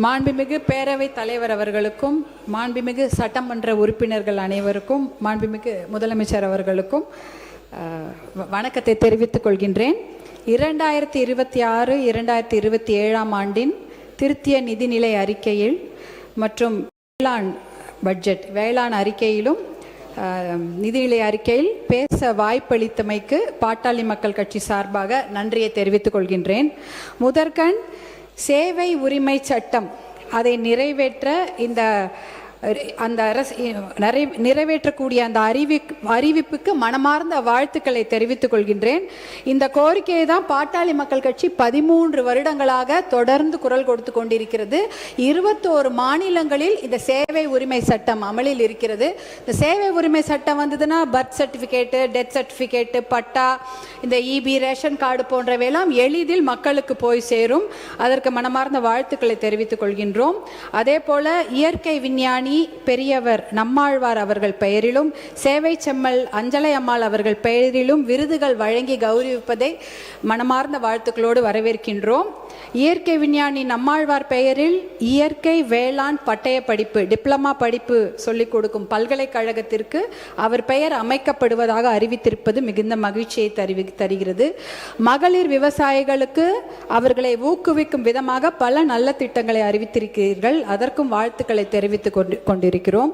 மாண்புமிகு பேரவைத் தலைவர் அவர்களுக்கும், மாண்புமிகு சட்டமன்ற உறுப்பினர்கள் அனைவருக்கும், மாண்புமிகு முதலமைச்சர் அவர்களுக்கும் வணக்கத்தை தெரிவித்துக் கொள்கின்றேன். 2026-2027 ஆண்டின் திருத்திய நிதிநிலை அறிக்கையில் மற்றும் வேளாண் பட்ஜெட் வேளாண் அறிக்கையிலும் நிதிநிலை அறிக்கையில் பேச வாய்ப்பளித்தமைக்கு பாட்டாளி மக்கள் கட்சி சார்பாக நன்றியை தெரிவித்துக் கொள்கின்றேன். முதற்கண் சேவை உரிமை சட்டம் அதை நிறைவேற்ற நிறைவேற்றக்கூடிய அந்த அறிவிப்புக்கு மனமார்ந்த வாழ்த்துக்களை தெரிவித்துக் கொள்கின்றேன். இந்த கோரிக்கையை தான் பாட்டாளி மக்கள் கட்சி 13 வருடங்களாக தொடர்ந்து குரல் கொடுத்து கொண்டிருக்கிறது. 21 மாநிலங்களில் இந்த சேவை உரிமை சட்டம் அமலில் இருக்கிறது. இந்த சேவை உரிமை சட்டம் வந்ததுன்னா பர்த் சர்டிஃபிகேட்டு, டெத் சர்டிஃபிகேட்டு, பட்டா, இந்த இபி, ரேஷன் கார்டு போன்றவையெல்லாம் எளிதில் மக்களுக்கு போய் சேரும். அதற்கு மனமார்ந்த வாழ்த்துக்களை தெரிவித்துக் கொள்கின்றோம். அதே போல இயற்கை விஞ்ஞானி பெரியவர் நம்மாழ்வார் அவர்கள் பெயரிலும், சேவை செம்மல் அஞ்சலை அம்மாள் அவர்கள் பெயரிலும் விருதுகள் வழங்கி கௌரவிப்பதை மனமார்ந்த வாழ்த்துக்களோடு வரவேற்கின்றோம். இயற்கை விஞ்ஞானி நம்மாழ்வார் பெயரில் இயற்கை வேளாண் பட்டய படிப்பு, டிப்ளமா படிப்பு சொல்லிக் கொடுக்கும் பல்கலைக்கழகத்திற்கு அவர் பெயர் அமைக்கப்படுவதாக அறிவித்திருப்பது மிகுந்த மகிழ்ச்சியை தருகிறது. மகளிர் விவசாயிகளுக்கு அவர்களை ஊக்குவிக்கும் விதமாக பல நல்ல திட்டங்களை அறிவித்திருக்கிறீர்கள். அதற்கும் வாழ்த்துக்களை தெரிவித்துக் கொண்டிருக்கிறோம்.